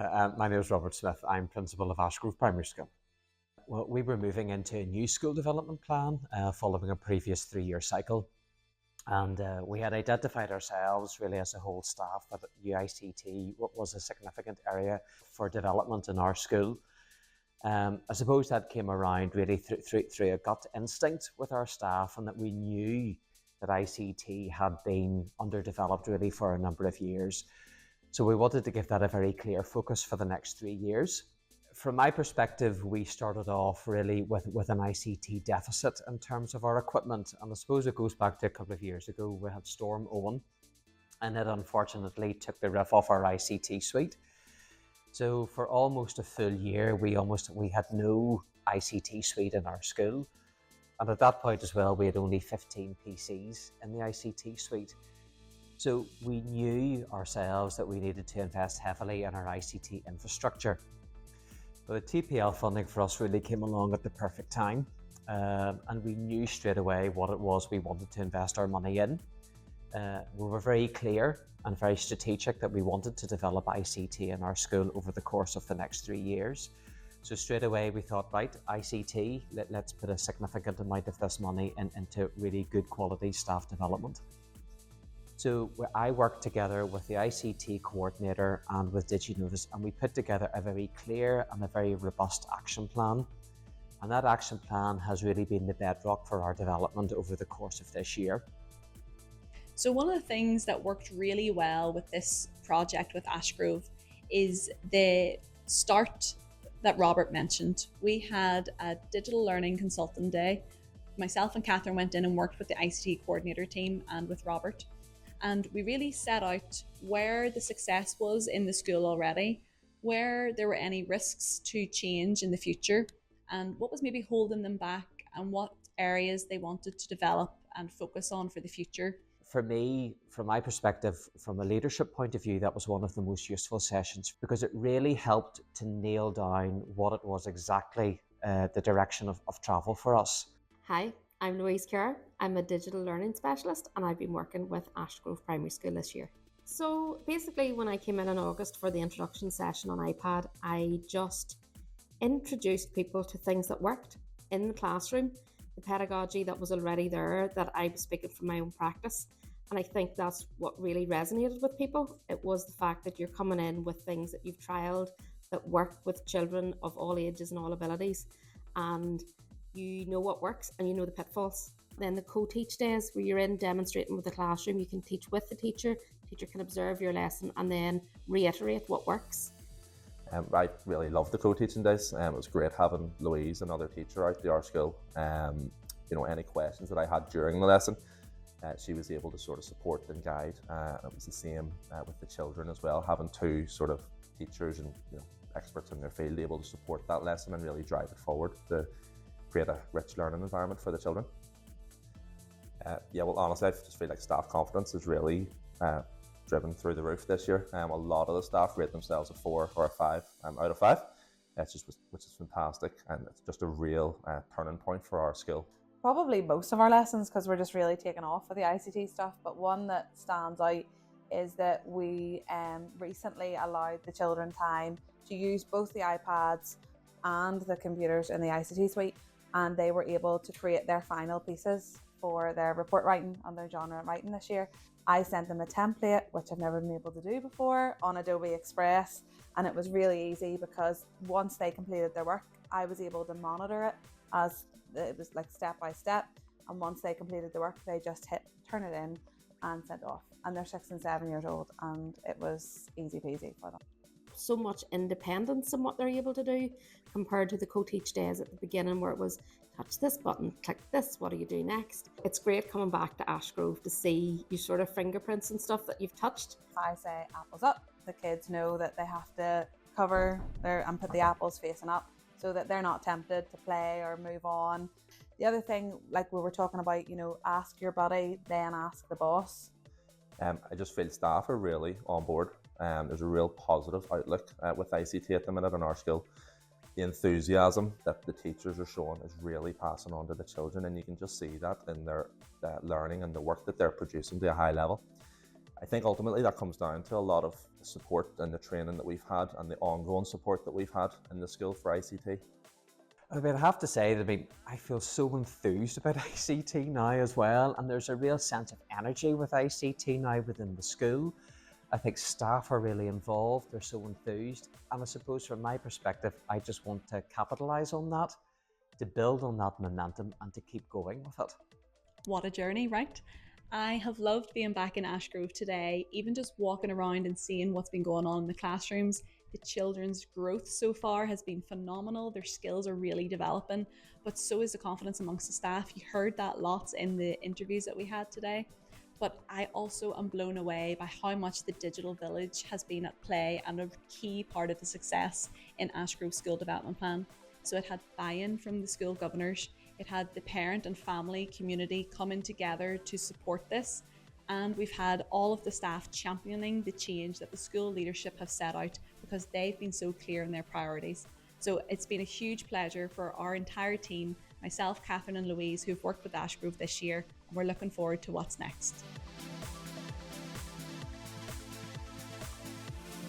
My name is Robert Smith. I'm principal of Ashgrove Primary School. Well, we were moving into a new school development plan following a previous 3-year cycle. And we had identified ourselves really as a whole staff that UICT was a significant area for development in our school. I suppose that came around really through a gut instinct with our staff, and that we knew that ICT had been underdeveloped really for a number of years. So we wanted to give that a very clear focus for the next 3 years. From my perspective, we started off really with an ICT deficit in terms of our equipment. And I suppose it goes back to a couple of years ago. We had Storm Owen, and it unfortunately took the roof off our ICT suite. So for almost a full year, we had no ICT suite in our school. And at that point as well, we had only 15 PCs in the ICT suite. So we knew ourselves that we needed to invest heavily in our ICT infrastructure. But the TPL funding for us really came along at the perfect time. And we knew straight away what it was we wanted to invest our money in. We were very clear and very strategic that we wanted to develop ICT in our school over the course of the next 3 years. So straight away we thought, right, ICT, let's put a significant amount of this money into really good quality staff development. So I worked together with the ICT coordinator and with Digi Know This, and we put together a very clear and a very robust action plan. And that action plan has really been the bedrock for our development over the course of this year. So one of the things that worked really well with this project with Ashgrove is the start that Robert mentioned. We had a digital learning consultant day. Myself and Catherine went in and worked with the ICT coordinator team and with Robert. And we really set out where the success was in the school already, where there were any risks to change in the future, and what was maybe holding them back, and what areas they wanted to develop and focus on for the future. For me, from my perspective, from a leadership point of view, that was one of the most useful sessions, because it really helped to nail down what it was exactly the direction of travel for us. Hi, I'm Louise Kerr. I'm a digital learning specialist, and I've been working with Ashgrove Primary School this year. So basically, when I came in August for the introduction session on iPad, I just introduced people to things that worked in the classroom, the pedagogy that was already there, that I was speaking from my own practice. And I think that's what really resonated with people. It was the fact that you're coming in with things that you've trialed that work with children of all ages and all abilities, and you know what works and you know the pitfalls. Then the co-teach days, where you're in demonstrating with the classroom, you can teach with the teacher can observe your lesson and then reiterate what works. I really loved the co-teaching days. It was great having Louise, another teacher out at our school. Any questions that I had during the lesson, she was able to sort of support and guide. It was the same with the children as well, having two sort of teachers and experts in their field able to support that lesson and really drive it forward to create a rich learning environment for the children. Honestly, I just feel like staff confidence is really driven through the roof this year. A lot of the staff rate themselves a 4 or a 5 out of 5, which is fantastic, and it's just a real turning point for our school. Probably most of our lessons, because we're just really taking off with the ICT stuff, but one that stands out is that we recently allowed the children time to use both the iPads and the computers in the ICT suite, and they were able to create their final pieces for their report writing and their genre writing this year. I sent them a template, which I've never been able to do before, on Adobe Express, and it was really easy because once they completed their work, I was able to monitor it as it was like step by step, and once they completed the work, they just hit turn it in and sent off. And they're 6 and 7 years old, and it was easy peasy for them. So much independence in what they're able to do compared to the co-teach days at the beginning, where it was touch this button, click this, what do you do next? It's great coming back to Ashgrove to see you sort of fingerprints and stuff that you've touched. If I say apples up, the kids know that they have to cover and put the apples facing up, so that they're not tempted to play or move on. The other thing, like we were talking about, ask your buddy, then ask the boss. I just feel staff are really on board. There's a real positive outlook with ICT at the minute in our school. The enthusiasm that the teachers are showing is really passing on to the children, and you can just see that in their learning and the work that they're producing to a high level. I think ultimately that comes down to a lot of support and the training that we've had and the ongoing support that we've had in the school for ICT. I mean, I have to say that I feel so enthused about ICT now as well, and there's a real sense of energy with ICT now within the school. I think staff are really involved, they're so enthused, and I suppose from my perspective, I just want to capitalise on that, to build on that momentum and to keep going with it. What a journey, right? I have loved being back in Ashgrove today, even just walking around and seeing what's been going on in the classrooms. The children's growth so far has been phenomenal. Their skills are really developing, but so is the confidence amongst the staff. You heard that lots in the interviews that we had today. But I also am blown away by how much the digital village has been at play and a key part of the success in Ashgrove School Development Plan. So it had buy-in from the school governors, it had the parent and family community coming together to support this, and we've had all of the staff championing the change that the school leadership have set out because they've been so clear in their priorities. So it's been a huge pleasure for our entire team, myself, Catherine and Louise, who've worked with Ashgrove this year, and we're looking forward to what's next.